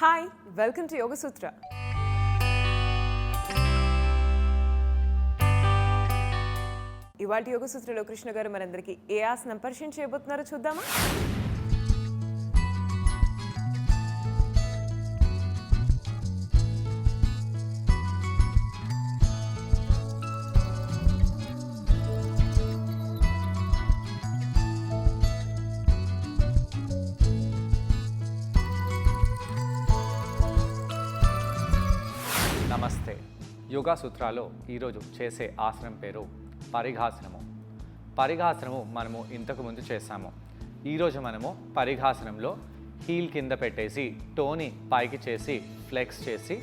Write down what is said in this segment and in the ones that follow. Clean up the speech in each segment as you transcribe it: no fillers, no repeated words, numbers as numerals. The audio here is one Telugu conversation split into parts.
హాయ్, వెల్కమ్ టు యోగ సూత్ర. ఇవాళ యోగ సూత్రలో కృష్ణ గారు మనందరికీ ఏ ఆసనం పరిచయం చేయబోతున్నారో చూద్దామా? నమస్తే. యోగా సూత్రాలో ఈరోజు చేసే ఆసనం పేరు పరిఘాసనము. పరిఘాసనము మనము ఇంతకుముందు చేసాము. ఈరోజు మనము పరిఘాసనంలో హీల్ కింద పెట్టేసి టోని పైకి చేసి ఫ్లెక్స్ చేసి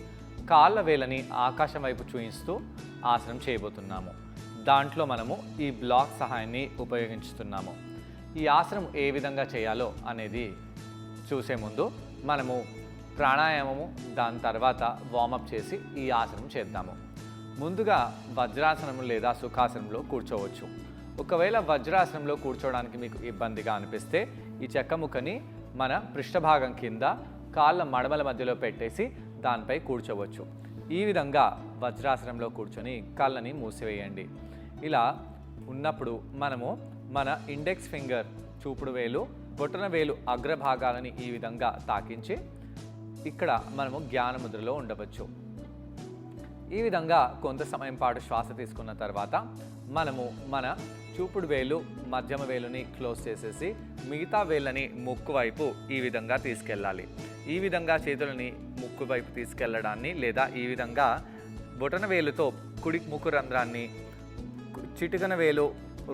కాళ్ళ వేలని ఆకాశం వైపు చూపిస్తూ ఆసనం చేయబోతున్నాము. దాంట్లో మనము ఈ బ్లాక్ సహాయాన్ని ఉపయోగించుతున్నాము. ఈ ఆసనం ఏ విధంగా చేయాలో అనేది చూసే ముందు మనము ప్రాణాయామము దాని తర్వాత వార్మప్ చేసి ఈ ఆసనం చేద్దాము. ముందుగా వజ్రాసనం లేదా సుఖాసనంలో కూర్చోవచ్చు. ఒకవేళ వజ్రాసనంలో కూర్చోవడానికి మీకు ఇబ్బందిగా అనిపిస్తే ఈ చెక్క ముక్కని మన పృష్ఠభాగం కింద కాళ్ళ మడమల మధ్యలో పెట్టేసి దానిపై కూర్చోవచ్చు. ఈ విధంగా వజ్రాసనంలో కూర్చొని కళ్ళని మూసివేయండి. ఇలా ఉన్నప్పుడు మనము మన ఇండెక్స్ ఫింగర్ చూపుడు వేలు బొటన వేలు అగ్రభాగాలని ఈ విధంగా తాకించి ఇక్కడ మనము జ్ఞాన ముద్రలో ఉండవచ్చు. ఈ విధంగా కొంత సమయం పాటు శ్వాస తీసుకున్న తర్వాత మనము మన చూపుడు వేలు మధ్యమ వేలుని క్లోజ్ చేసేసి మిగతా వేళ్ళని ముక్కు వైపు ఈ విధంగా తీసుకెళ్ళాలి. ఈ విధంగా చేతులని ముక్కు వైపు తీసుకెళ్ళడాన్ని లేదా ఈ విధంగా బొటన వేలుతో కుడి ముక్కు రంధ్రాన్ని చిటికన వేలు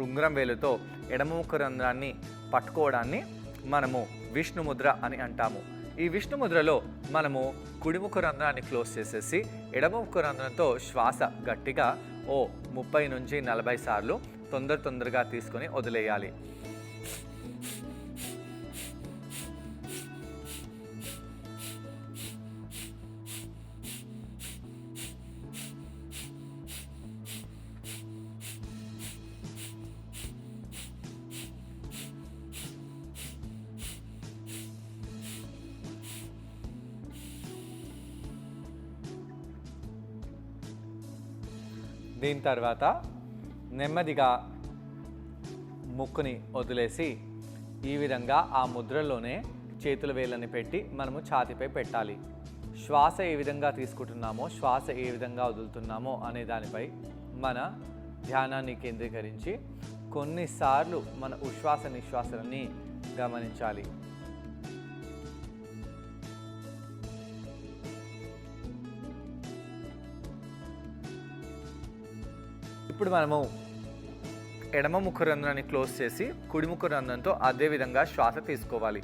ఉంగరం వేలుతో ఎడమ ముక్కు రంధ్రాన్ని పట్టుకోవడాన్ని మనము విష్ణు ముద్ర అని అంటాము. ఈ విష్ణు ముద్రలో మనము కుడిముఖ రంధ్రాన్ని క్లోజ్ చేసేసి ఎడమముఖ రంధ్రంతో శ్వాస గట్టిగా 30 నుంచి 40 సార్లు తొందరగా తీసుకొని వదిలేయాలి. దీని తర్వాత నెమ్మదిగా ముక్కుని వదిలేసి ఈ విధంగా ఆ ముద్రలోనే చేతుల వేళ్ళని పెట్టి మనము ఛాతీపై పెట్టాలి. శ్వాస ఏ విధంగా తీసుకుంటున్నామో శ్వాస ఏ విధంగా వదులుతున్నామో అనే దానిపై మన ధ్యానాన్ని కేంద్రీకరించి కొన్నిసార్లు మన ఉశ్వాస నిశ్వాసాలని గమనించాలి. ఇప్పుడు మనము ఎడమ ముఖ రంధ్రాన్ని క్లోజ్ చేసి కుడి ముఖ రంధ్రంతో అదే విధంగా శ్వాస తీసుకోవాలి.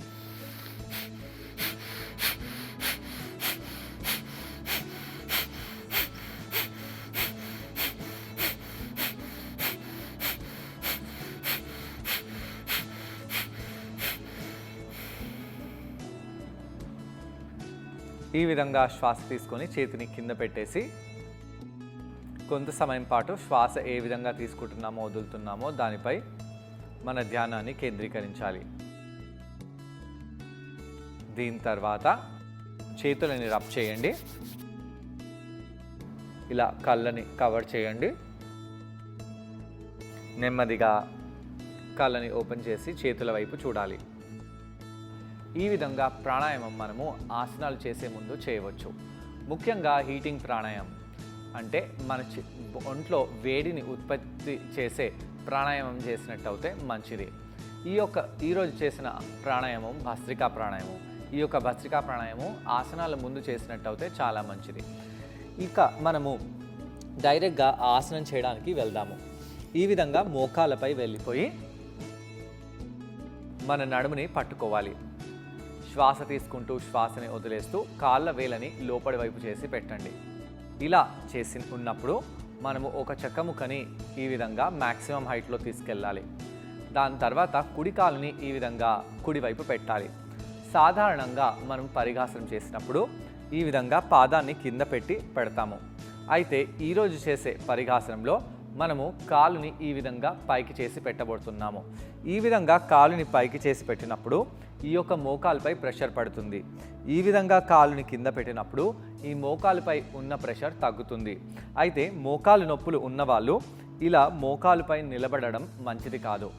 ఈ విధంగా శ్వాస తీసుకొని చేతిని కింద పెట్టేసి కొంత సమయం పాటు శ్వాస ఏ విధంగా తీసుకుంటున్నామో వదులుతున్నామో దానిపై మన ధ్యానాన్ని కేంద్రీకరించాలి. దీని తర్వాత చేతులని రబ్ చేయండి. ఇలా కళ్ళని కవర్ చేయండి. నెమ్మదిగా కళ్ళని ఓపెన్ చేసి చేతుల వైపు చూడాలి. ఈ విధంగా ప్రాణాయామం మనము ఆసనాలు చేసే ముందు చేయవచ్చు. ముఖ్యంగా హీటింగ్ ప్రాణాయామం అంటే మన ఒంట్లో వేడిని ఉత్పత్తి చేసే ప్రాణాయామం చేసినట్టు అయితే మంచిది. ఈరోజు చేసిన ప్రాణాయామం భస్త్రికా ప్రాణాయామం. ఈ యొక్క భస్త్రికా ప్రాణాయామం ఆసనాల ముందు చేసినట్టు అయితే చాలా మంచిది. ఇక మనము డైరెక్ట్గా ఆసనం చేయడానికి వెళ్దాము. ఈ విధంగా మోకాళ్ళపై వెళ్ళిపోయి మన నడుముని పట్టుకోవాలి. శ్వాస తీసుకుంటూ శ్వాసని వదిలేస్తూ కాళ్ళ వేలని లోపలి వైపు చేసి పెట్టండి. ఇలా చేసి ఉన్నప్పుడు మనము ఒక చెక్క ముక్కని ఈ విధంగా మ్యాక్సిమం హైట్లో తీసుకెళ్ళాలి. దాని తర్వాత కుడి కాలుని ఈ విధంగా కుడివైపు పెట్టాలి. సాధారణంగా మనం పరిఘాసనం చేసినప్పుడు ఈ విధంగా పాదాన్ని కింద పెట్టి పెడతాము. అయితే ఈరోజు చేసే పరిఘాసనంలో మనము కాలుని ఈ విధంగా పైకి చేసి పెట్టబోతున్నాము. ఈ విధంగా కాలుని పైకి చేసి పెట్టినప్పుడు ఈ యొక్క మోకాలుపై ప్రెషర్ పడుతుంది. ఈ విధంగా కాలుని కింద పెట్టినప్పుడు ఈ మోకాలుపై ఉన్న ప్రెషర్ తగ్గుతుంది. అయితే మోకాలు నొప్పులు ఉన్నవాళ్ళు ఇలా మోకాలుపై నిలబడడం మంచిది కాదు.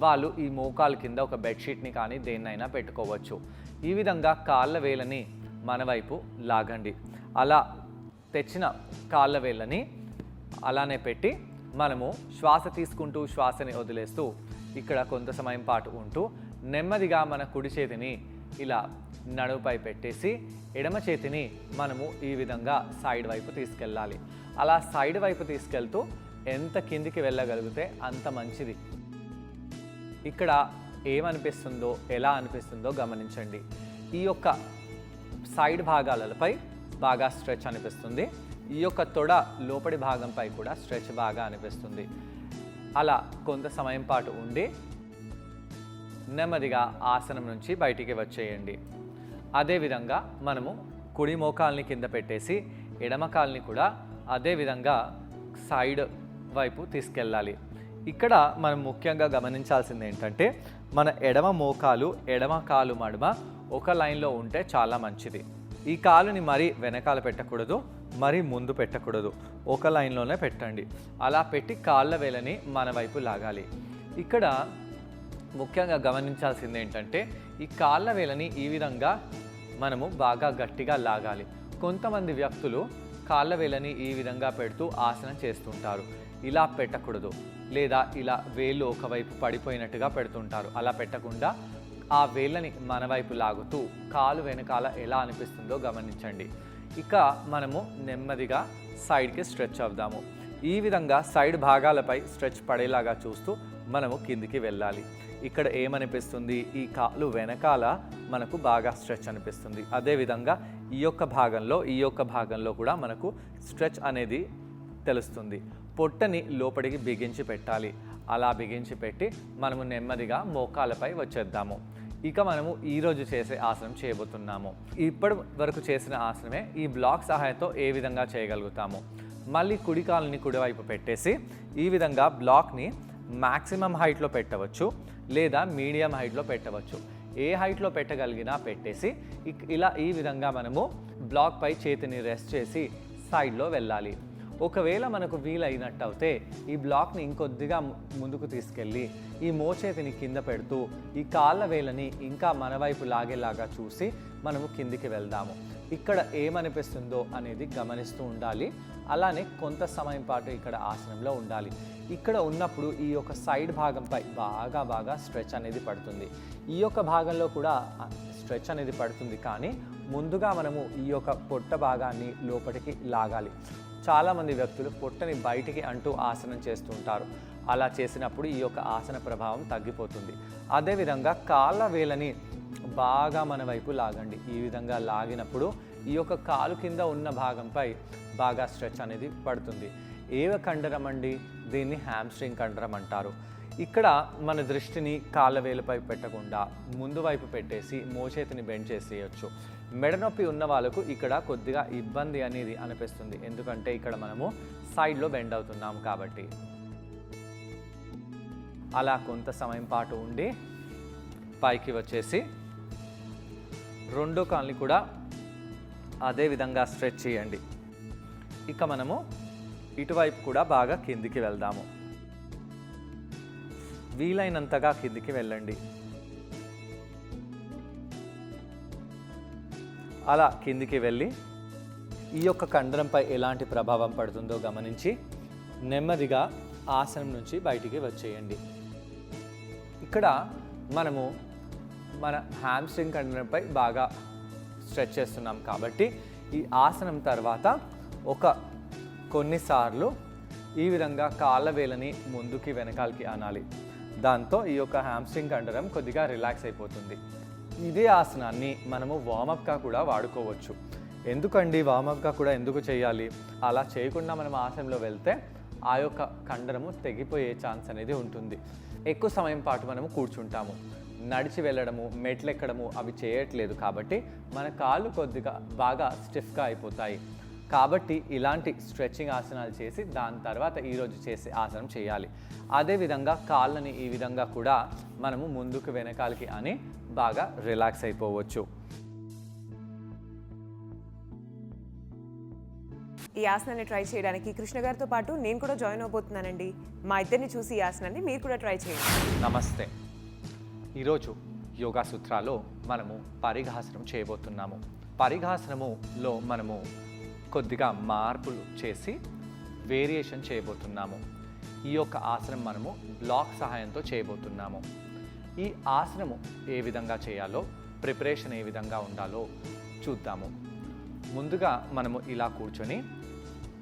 వాళ్ళు ఈ మోకాలు కింద ఒక బెడ్షీట్ని కానీ దేన్నైనా పెట్టుకోవచ్చు. ఈ విధంగా కాళ్ళ వేలని మన వైపు లాగండి. అలా తెచ్చిన కాళ్ళ వేళ్ళని అలానే పెట్టి మనము శ్వాస తీసుకుంటూ శ్వాసని వదిలేస్తూ ఇక్కడ కొంత సమయం పాటు ఉంటూ నెమ్మదిగా మన కుడి చేతిని ఇలా నడుముపై పెట్టేసి ఎడమ చేతిని మనము ఈ విధంగా సైడ్ వైపు తీసుకెళ్ళాలి. అలా సైడ్ వైపు తీసుకెళ్తూ ఎంత కిందికి వెళ్ళగలిగితే అంత మంచిది. ఇక్కడ ఏమనిపిస్తుందో ఎలా అనిపిస్తుందో గమనించండి. ఈ యొక్క సైడ్ భాగాలపై బాగా స్ట్రెచ్ అనిపిస్తుంది. ఈ యొక్క తొడ లోపలి భాగంపై కూడా స్ట్రెచ్ బాగా అనిపిస్తుంది. అలా కొంత సమయం పాటు ఉండి నెమ్మదిగా ఆసనం నుంచి బయటికి వచ్చేయండి. అదేవిధంగా మనము కుడి మోకాల్ని కింద పెట్టేసి ఎడమ కాల్ని కూడా అదేవిధంగా సైడ్ వైపు తీసుకెళ్ళాలి. ఇక్కడ మనం ముఖ్యంగా గమనించాల్సింది ఏంటంటే మన ఎడమ మోకాలు ఎడమ కాలు మడమ ఒక లైన్లో ఉంటే చాలా మంచిది. ఈ కాలుని మరీ వెనకాల పెట్టకూడదు, మరీ ముందు పెట్టకూడదు, ఒక లైన్లోనే పెట్టండి. అలా పెట్టి కాళ్ళ వేలని మన వైపు లాగాలి. ఇక్కడ ముఖ్యంగా గమనించాల్సింది ఏంటంటే ఈ కాళ్ళ వేలని ఈ విధంగా మనము బాగా గట్టిగా లాగాలి. కొంతమంది వ్యక్తులు కాళ్ళ వేలని ఈ విధంగా పెడుతూ ఆసనం చేస్తుంటారు. ఇలా పెట్టకూడదు, లేదా ఇలా వేళ్ళు ఒకవైపు పడిపోయినట్టుగా పెడుతుంటారు. అలా పెట్టకుండా ఆ వేళ్ళని మన వైపు లాగుతూ కాలు వెనకాల ఎలా అనిపిస్తుందో గమనించండి. ఇక మనము నెమ్మదిగా సైడ్కి స్ట్రెచ్ అవుదాము. ఈ విధంగా సైడ్ భాగాలపై స్ట్రెచ్ పడేలాగా చూస్తూ మనము కిందికి వెళ్ళాలి. ఇక్కడ ఏమనిపిస్తుంది, ఈ కాలు వెనకాల మనకు బాగా స్ట్రెచ్ అనిపిస్తుంది. అదేవిధంగా ఈ యొక్క భాగంలో కూడా మనకు స్ట్రెచ్ అనేది తెలుస్తుంది. పొట్టని లోపలికి బిగించి పెట్టాలి. అలా బిగించి పెట్టి మనము నెమ్మదిగా మోకాలపై వచ్చేద్దాము. ఇక మనము ఈరోజు చేసే ఆసనం చేయబోతున్నాము. ఇప్పటి వరకు చేసిన ఆసనమే ఈ బ్లాక్ సహాయంతో ఏ విధంగా చేయగలుగుతాము. మళ్ళీ కుడి కాలుని కుడివైపు పెట్టేసి ఈ విధంగా బ్లాక్ని మ్యాక్సిమం హైట్లో పెట్టవచ్చు, లేదా మీడియం హైట్లో పెట్టవచ్చు. ఏ హైట్లో పెట్టగలిగినా పెట్టేసి ఇలా ఈ విధంగా మనము బ్లాక్పై చేతిని రెస్ట్ చేసి సైడ్లో వెళ్ళాలి. ఒకవేళ మనకు వీలైనట్టు అయితే ఈ బ్లాక్ని ఇంకొద్దిగా ముందుకు తీసుకెళ్ళి ఈ మోచేతిని కింద పెడుతూ ఈ కాళ్ళ వేలని ఇంకా మన వైపు లాగేలాగా చూసి మనము కిందికి వెళ్దాము. ఇక్కడ ఏమనిపిస్తుందో అనేది గమనిస్తూ ఉండాలి. అలానే కొంత సమయం పాటు ఇక్కడ ఆసనంలో ఉండాలి. ఇక్కడ ఉన్నప్పుడు ఈ యొక్క సైడ్ భాగంపై బాగా స్ట్రెచ్ అనేది పడుతుంది. ఈ యొక్క భాగంలో కూడా స్ట్రెచ్ అనేది పడుతుంది, కానీ ముందుగా మనము ఈ యొక్క పొట్ట భాగాన్ని లోపలికి లాగాలి. చాలామంది వ్యక్తులు పొట్టని బయటికి అంటూ ఆసనం చేస్తుంటారు. అలా చేసినప్పుడు ఈ యొక్క ఆసన ప్రభావం తగ్గిపోతుంది. అదేవిధంగా కాళ్ళ వేలని బాగా మన వైపు లాగండి. ఈ విధంగా లాగినప్పుడు ఈ యొక్క కాలు కింద ఉన్న భాగంపై బాగా స్ట్రెచ్ అనేది పడుతుంది. ఏ కండరం అండి? దీన్ని హ్యామ్స్ట్రింగ్ కండరం అంటారు. ఇక్కడ మన దృష్టిని కాళ్ళ వేలుపై పెట్టకుండా ముందు వైపు పెట్టేసి మోచేతిని బెండ్ చేసేయచ్చు. మెడనొప్పి ఉన్న వాళ్ళకు ఇక్కడ కొద్దిగా ఇబ్బంది అనేది అనిపిస్తుంది, ఎందుకంటే ఇక్కడ మనము సైడ్లో బెండ్ అవుతున్నాము కాబట్టి. అలా కొంత సమయం పాటు ఉండి పైకి వచ్చేసి రెండో కాల్ని కూడా అదే విధంగా స్ట్రెచ్ చేయండి. ఇక మనము ఇటువైపు కూడా బాగా కిందికి వెళ్దాము. వీలైనంతగా కిందికి వెళ్ళండి. అలా కిందికి వెళ్ళి ఈ యొక్క కండరంపై ఎలాంటి ప్రభావం పడుతుందో గమనించి నెమ్మదిగా ఆసనం నుంచి బయటికి వచ్చేయండి. ఇక్కడ మనము మన హ్యామ్స్ట్రింగ్ కండరంపై బాగా స్ట్రెచ్ చేస్తున్నాం కాబట్టి ఈ ఆసనం తర్వాత కొన్నిసార్లు ఈ విధంగా కాళ్ళ వేలని ముందుకి వెనకాలకి అనాలి. దాంతో ఈ యొక్క హ్యామ్స్ట్రింగ్ కండరం కొద్దిగా రిలాక్స్ అయిపోతుంది. ఇదే ఆసనాన్ని మనము వార్మప్గా కూడా వాడుకోవచ్చు. ఎందుకండి వార్మప్గా కూడా ఎందుకు చేయాలి? అలా చేయకుండా మనం ఆసనంలో వెళ్తే ఆ యొక్క కండరము తెగిపోయే ఛాన్స్ అనేది ఉంటుంది. ఎక్కువ సమయం పాటు మనము కూర్చుంటాము, నడిచి వెళ్ళడము, మెట్లెక్కడము అవి చేయట్లేదు కాబట్టి మన కాళ్ళు కొద్దిగా బాగా స్టిఫ్గా అయిపోతాయి. కాబట్టి ఇలాంటి స్ట్రెచ్చింగ్ ఆసనాలు చేసి దాని తర్వాత ఈరోజు చేసే ఆసనం చేయాలి. అదేవిధంగా కాళ్ళని ఈ విధంగా కూడా మనము ముందుకు వెనకాలకి అని బాగా రిలాక్స్ అయిపోవచ్చు. ఈ ఆసనాన్ని ట్రై చేయడానికి కృష్ణ గారితో పాటు నేను కూడా జాయిన్ అవబోతున్నానండి. మా ఇద్దరిని చూసి ఈ ఆసనాన్ని మీరు కూడా ట్రై చేయండి. నమస్తే. ఈరోజు యోగా సూత్రాలో మనము పరిఘాసనం చేయబోతున్నాము. పరిఘాసనములో మనము కొద్దిగా మార్పులు చేసి వేరియేషన్ చేయబోతున్నాము. ఈ యొక్క ఆసనం మనము బ్లాక్ సహాయంతో చేయబోతున్నాము. ఈ ఆసనము ఏ విధంగా చేయాలో, ప్రిపరేషన్ ఏ విధంగా ఉండాలో చూద్దాము. ముందుగా మనము ఇలా కూర్చొని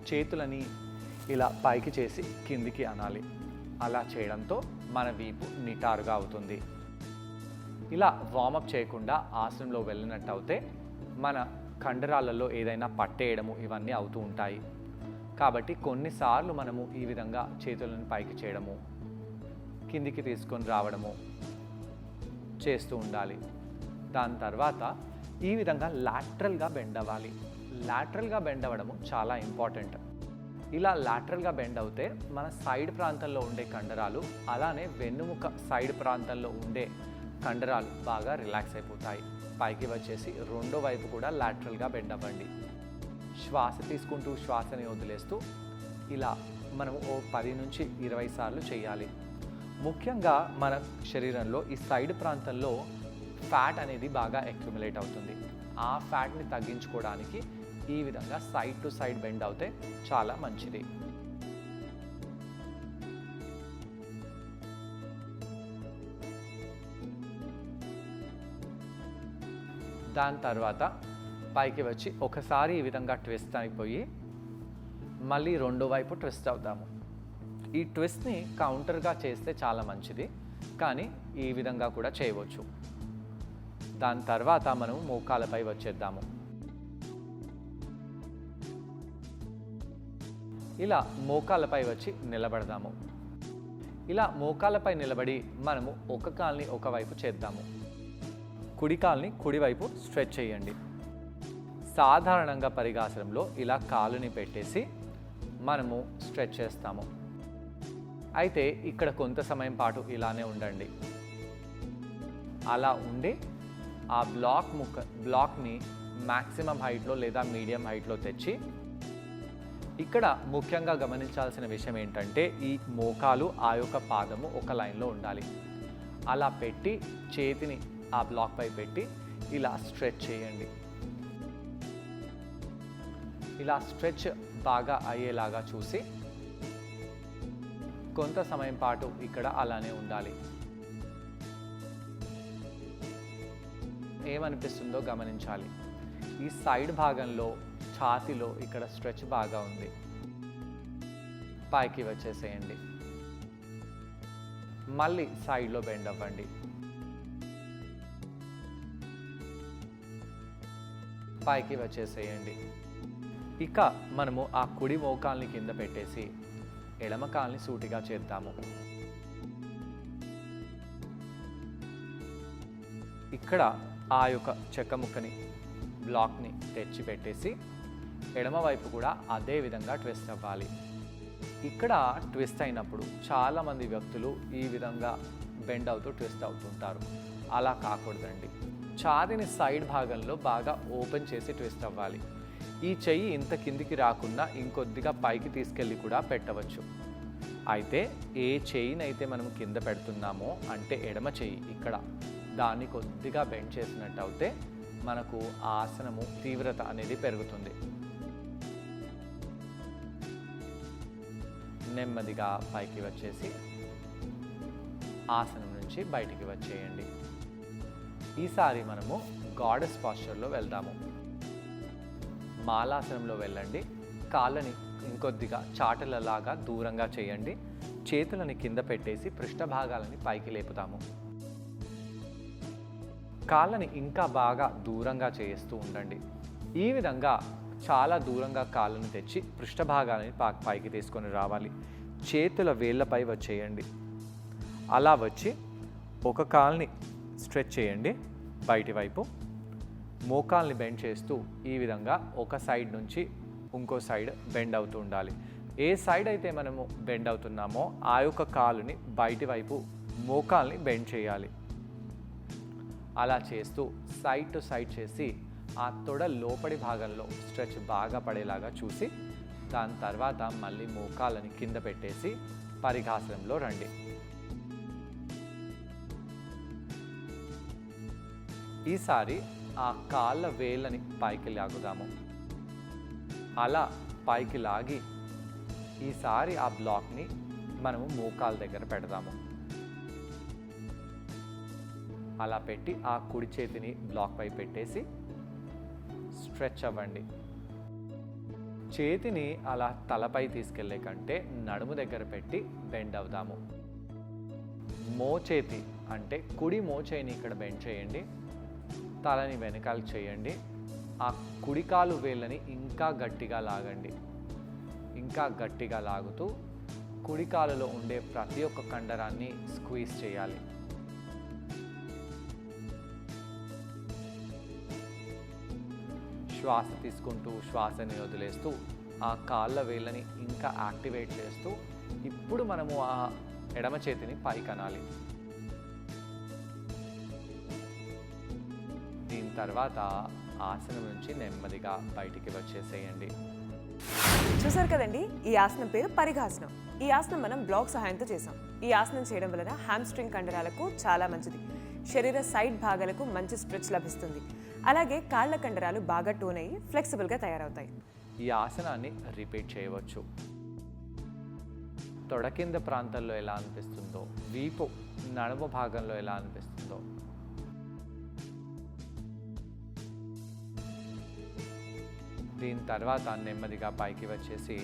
చేతులని ఇలా పైకి చేసి కిందికి అనాలి. అలా చేయడంతో మన వీపు నిటారుగా అవుతుంది. ఇలా వార్మప్ చేయకుండా ఆసనంలో వెళ్ళినట్టు అయితే మన కండరాలలో ఏదైనా పట్టేయడము ఇవన్నీ అవుతూ ఉంటాయి. కాబట్టి కొన్నిసార్లు మనము ఈ విధంగా చేతులను పైకి చేయడము, కిందికి తీసుకొని రావడము చేస్తూ ఉండాలి. దాని తర్వాత ఈ విధంగా లాటరల్గా బెండ్ అవ్వాలి. లాటరల్గా బెండ్ అవ్వడము చాలా ఇంపార్టెంట్. ఇలా లాటరల్గా బెండ్ అవుతే మన సైడ్ ప్రాంతంలో ఉండే కండరాలు, అలానే వెన్నుముక సైడ్ ప్రాంతంలో ఉండే కండరాలు బాగా రిలాక్స్ అయిపోతాయి. పైకి వచ్చేసి రెండో వైపు కూడా లాటరల్గా బెండ్ అవ్వండి. శ్వాస తీసుకుంటూ శ్వాసని వదిలేస్తూ ఇలా మనము 10 నుంచి 20 సార్లు చేయాలి. ముఖ్యంగా మన శరీరంలో ఈ సైడ్ ప్రాంతంలో ఫ్యాట్ అనేది బాగా అక్యుములేట్ అవుతుంది. ఆ ఫ్యాట్ని తగ్గించుకోవడానికి ఈ విధంగా సైడ్ టు సైడ్ బెండ్ అవుతే చాలా మంచిది. దాని తర్వాత పైకి వచ్చి ఒకసారి ఈ విధంగా ట్విస్ట్ అయిపోయి మళ్ళీ రెండో వైపు ట్విస్ట్ అవుతాము. ఈ ట్విస్ట్ని కౌంటర్గా చేస్తే చాలా మంచిది, కానీ ఈ విధంగా కూడా చేయవచ్చు. దాని తర్వాత మనం మోకాలపై వచ్చేద్దాము. ఇలా మోకాలపై వచ్చి నిలబడదాము. ఇలా మోకాలపై నిలబడి మనము ఒక కాల్ని ఒకవైపు చేద్దాము. కుడి కాల్ని కుడివైపు స్ట్రెచ్ చేయండి. సాధారణంగా పరిఘాసనంలో ఇలా కాలుని పెట్టేసి మనము స్ట్రెచ్ చేస్తాము. అయితే ఇక్కడ కొంత సమయం పాటు ఇలానే ఉండండి. అలా ఉండి ఆ బ్లాక్ని మ్యాక్సిమం హైట్లో లేదా మీడియం హైట్లో తెచ్చి, ఇక్కడ ముఖ్యంగా గమనించాల్సిన విషయం ఏంటంటే ఈ మోకాలు ఆ యొక్క పాదము ఒక లైన్లో ఉండాలి. అలా పెట్టి చేతిని ఆ బ్లాక్ పై పెట్టి ఇలా స్ట్రెచ్ చేయండి. ఇలా స్ట్రెచ్ బాగా అయ్యేలాగా చూసి కొంత సమయం పాటు ఇక్కడ అలానే ఉండాలి. ఏమనిపిస్తుందో గమనించాలి. ఈ సైడ్ భాగంలో ఛాతీలో ఇక్కడ స్ట్రెచ్ బాగా ఉంది. పైకి వచ్చేసేయండి. మళ్ళీ సైడ్లో బెండ్ అవ్వండి. పైకి వచ్చేసేయండి. ఇక మనము ఆ కుడి మోకాల్ని కింద పెట్టేసి ఎడమ కాల్ని సూటిగా చేద్దాము. ఇక్కడ ఆ యొక్క చెక్క ముక్కని బ్లాక్ని తెచ్చి పెట్టేసి ఎడమ వైపు కూడా అదే విధంగా ట్విస్ట్ అవ్వాలి. ఇక్కడ ట్విస్ట్ అయినప్పుడు చాలామంది వ్యక్తులు ఈ విధంగా బెండ్ అవుతూ ట్విస్ట్ అవుతుంటారు. అలా కాకూడదండి. ఛాతీని సైడ్ భాగంలో బాగా ఓపెన్ చేసి ట్విస్ట్ అవ్వాలి. ఈ చెయ్యి ఇంత కిందికి రాకుండా ఇంకొద్దిగా పైకి తీసుకెళ్ళి కూడా పెట్టవచ్చు. అయితే ఏ చెయ్యినైతే మనం కింద పెడుతున్నామో అంటే ఎడమ చెయ్యి ఇక్కడ దాన్ని కొద్దిగా బెండ్ చేసినట్టు అయితే మనకు ఆసనము తీవ్రత అనేది పెరుగుతుంది. నెమ్మదిగా పైకి వచ్చేసి ఆసనం నుంచి బయటికి వచ్చేయండి. ఈసారి మనము గాడెస్ పాస్చర్లో వెళ్దాము. మాలాసనంలో వెళ్ళండి. కాళ్ళని ఇంకొద్దిగా చాటలలాగా దూరంగా చేయండి. చేతులని కింద పెట్టేసి పృష్ఠభాగాలని పైకి లేపుతాము. కాళ్ళని ఇంకా బాగా దూరంగా చేస్తూ ఉండండి. ఈ విధంగా చాలా దూరంగా కాళ్ళని తెచ్చి పృష్ఠభాగాలని పైకి తీసుకొని రావాలి. చేతుల వేళ్ళపై వచ్చేయండి. అలా వచ్చి ఒక కాల్ని స్ట్రెచ్ చేయండి బయటి వైపు. మోకాల్ని బెండ్ చేస్తూ ఈ విధంగా ఒక సైడ్ నుంచి ఇంకో సైడ్ బెండ్ అవుతూ ఉండాలి. ఏ సైడ్ అయితే మనము బెండ్ అవుతున్నామో ఆ యొక్క కాలుని బయటి వైపు మోకాల్ని బెండ్ చేయాలి. అలా చేస్తూ సైడ్ టు సైడ్ చేసి ఆ తొడ లోపడి భాగంలో స్ట్రెచ్ బాగా పడేలాగా చూసి దాని తర్వాత మళ్ళీ మోకాళ్ళని కింద పెట్టేసి పరిఘాసనంలో రండి. ఈసారి ఆ కాళ్ళ వేళ్ళని పైకి లాగుదాము. అలా పైకి లాగి ఈసారి ఆ బ్లాక్ని మనము మోకాళ్ళ దగ్గర పెడదాము. అలా పెట్టి ఆ కుడి చేతిని బ్లాక్ పై పెట్టేసి స్ట్రెచ్ అవ్వండి. చేతిని అలా తలపై తీసుకెళ్లే కంటే నడుము దగ్గర పెట్టి బెండ్ అవుదాము. మోచేతి అంటే కుడి మోచేయిని ఇక్కడ బెండ్ చేయండి. తలని వెనకాల చేయండి. ఆ కుడి కాలు వేళ్ళని ఇంకా గట్టిగా లాగండి. ఇంకా గట్టిగా లాగుతూ కుడి కాలులో ఉండే ప్రతి ఒక్క కండరాన్ని స్క్వీజ్ చేయాలి. శ్వాస తీసుకుంటూ శ్వాసని వదిలేస్తూ ఆ కాళ్ళ వేళ్ళని ఇంకా యాక్టివేట్ చేస్తూ ఇప్పుడు మనము ఆ ఎడమ చేతిని పైకి అనాలి. దీని తర్వాత ఆసనం నుంచి నెమ్మదిగా బయటికి వచ్చేసేయండి. చూసారు కదండి, ఈ ఆసనం పేరు పరిఘాసనం. ఈ ఆసనం మనం బ్లాక్ సహాయంతో చేసాం. ఈ ఆసనం చేయడం వలన హ్యామ్స్ట్రింగ్ కండరాలకు చాలా మంచిది. శరీర సైడ్ భాగాలకు మంచి స్ట్రెచ్ లభిస్తుంది. అలాగే కాళ్ళ కండరాలు బాగా టోన్ అయ్యి ఫ్లెక్సిబుల్గా తయారవుతాయి. ఈ ఆసనాన్ని రిపీట్ చేయవచ్చు. తొడ కింద ప్రాంతంలో ఎలా అనిపిస్తుందో, వీపు నడుము భాగంలో ఎలా అనిపిస్తుందో, దీని తర్వాత నెమ్మదిగా పైకి వచ్చేసి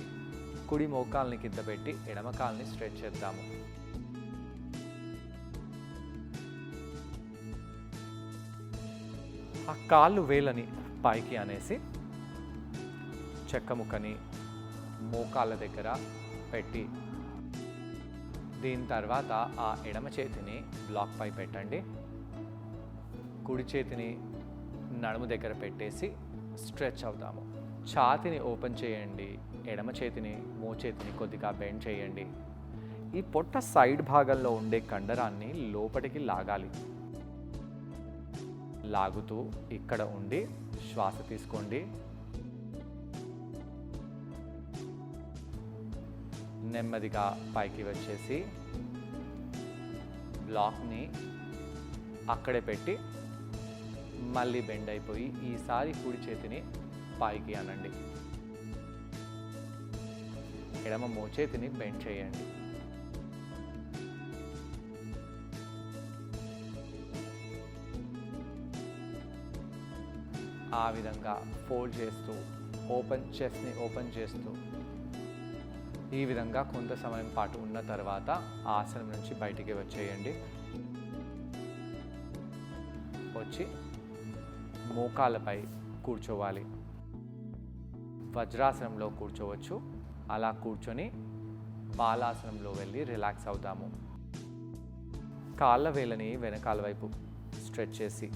కుడి మోకాల్ని కింద పెట్టి ఎడమ కాల్ని స్ట్రెచ్ చేద్దాము. ఆ కాళ్ళు వేళ్ళని పైకి అనేసి చెక్క ముక్కని మోకాళ్ళ దగ్గర పెట్టి దీని తర్వాత ఆ ఎడమ చేతిని బ్లాక్ పై పెట్టండి. కుడి చేతిని నడుము దగ్గర పెట్టేసి స్ట్రెచ్ అవుదాము. ఛాతీని ఓపెన్ చేయండి. ఎడమ చేతిని మోచేతిని కొద్దిగా బెండ్ చేయండి. ఈ పొట్ట సైడ్ భాగంలో ఉండే కండరాన్ని లోపలికి లాగాలి. లాగుతూ ఇక్కడ ఉండి శ్వాస తీసుకోండి. నెమ్మదిగా పైకి వచ్చేసి బ్లాక్ని అక్కడే పెట్టి మళ్ళీ బెండ్ అయిపోయి ఈసారి కుడి చేతిని పైకి అనండి. ఎడమ మోచేతిని బెండ్ చేయండి. ఆ విధంగా ఫోల్డ్ చేస్తూ చెస్ట్ని ఓపెన్ చేస్తూ ఈ విధంగా కొంత సమయం పాటు ఉన్న తర్వాత ఆసనం నుంచి బయటికి వచ్చేయండి. వచ్చి మోకాళ్ళపై కూర్చోవాలి. వజ్రాసనంలో కూర్చోవచ్చు. అలా కూర్చొని బాలాసనంలో వెళ్ళి రిలాక్స్ అవుదాము. కాళ్ళ వేళ్ళని వెనకాల వైపు స్ట్రెచ్ చేసి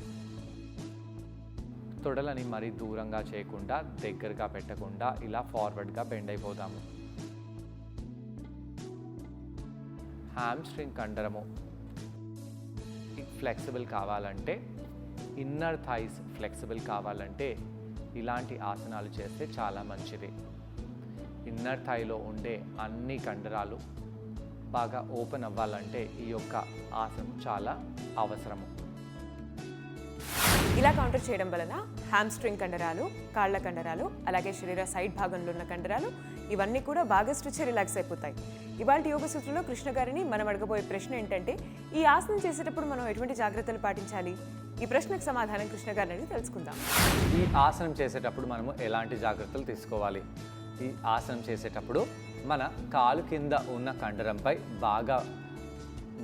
తొడలని మరీ దూరంగా చేయకుండా దగ్గరగా పెట్టకుండా ఇలా ఫార్వర్డ్గా బెండ్ అయిపోదాము. హ్యామ్స్ట్రింగ్ కండరము ఫ్లెక్సిబుల్ కావాలంటే, ఇన్నర్ థైస్ ఫ్లెక్సిబుల్ కావాలంటే ఇలాంటి ఆసనాలు చేస్తే చాలా మంచిది. ఇన్నర్ థైలో ఉండే అన్ని కండరాలు బాగా ఓపెన్ అవ్వాలంటే ఈ యొక్క ఆసనం చాలా అవసరము. ఇలా కౌంటర్ చేయడం వలన హ్యామ్స్ట్రింగ్ కండరాలు, కాళ్ళ కండరాలు, అలాగే శరీర సైడ్ భాగంలో ఉన్న కండరాలు ఇవన్నీ కూడా బాగా స్ట్రెచ్ రిలాక్స్ అయిపోతాయి. ఇవాళ యోగ సూత్రంలో కృష్ణ గారిని మనం అడగబోయే ప్రశ్న ఏంటంటే, ఈ ఆసనం చేసేటప్పుడు మనం ఎటువంటి జాగ్రత్తలు పాటించాలి? ఈ ప్రశ్నకు సమాధానం కృష్ణ గారిని తెలుసుకుందాం. ఈ ఆసనం చేసేటప్పుడు మనము ఎలాంటి జాగ్రత్తలు తీసుకోవాలి? ఈ ఆసనం చేసేటప్పుడు మన కాలు కింద ఉన్న కండరంపై బాగా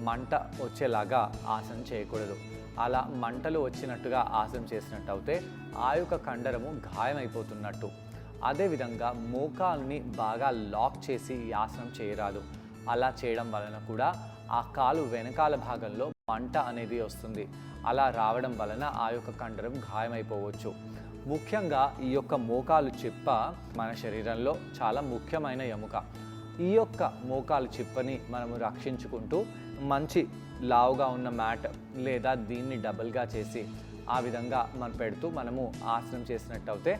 మంట వచ్చేలాగా ఆసనం చేయకూడదు. అలా మంటలు వచ్చినట్టుగా ఆసనం చేసినట్టు అయితే ఆ యొక్క కండరము గాయమైపోతున్నట్టు. అదేవిధంగా మోకాల్ని బాగా లాక్ చేసి ఈ ఆసనం చేయరాదు. అలా చేయడం వలన కూడా ఆ కాలు వెనకాల భాగంలో మంట అనేది వస్తుంది. అలా రావడం వలన ఆ యొక్క కండరం గాయమైపోవచ్చు. ముఖ్యంగా ఈ యొక్క మోకాలు చిప్ప మన శరీరంలో చాలా ముఖ్యమైన ఎముక. ఈ యొక్క మోకాలు చిప్పని మనము రక్షించుకుంటూ మంచి లావుగా ఉన్న మ్యాట్ లేదా దీన్ని డబుల్గా చేసి ఆ విధంగా మనం పెడుతూ మనము ఆసనం చేసినట్టు అయితే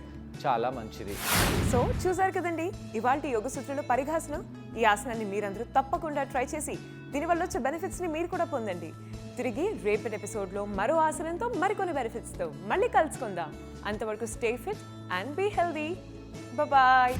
చాలా మంచిది. సో చూసారు కదండి ఇవాల్టి యోగ సూత్రంలో పరిఘాసనం. ఈ ఆసనాన్ని మీరందరూ తప్పకుండా ట్రై చేసి దీనివల్ల వచ్చే బెనిఫిట్స్ని మీరు కూడా పొందండి. తిరిగి రేపటి ఎపిసోడ్లో మరో ఆసనంతో మరికొన్ని బెనిఫిట్స్తో మళ్ళీ కలుసుకుందాం. అంతవరకు stay fit and be healthy. Bye.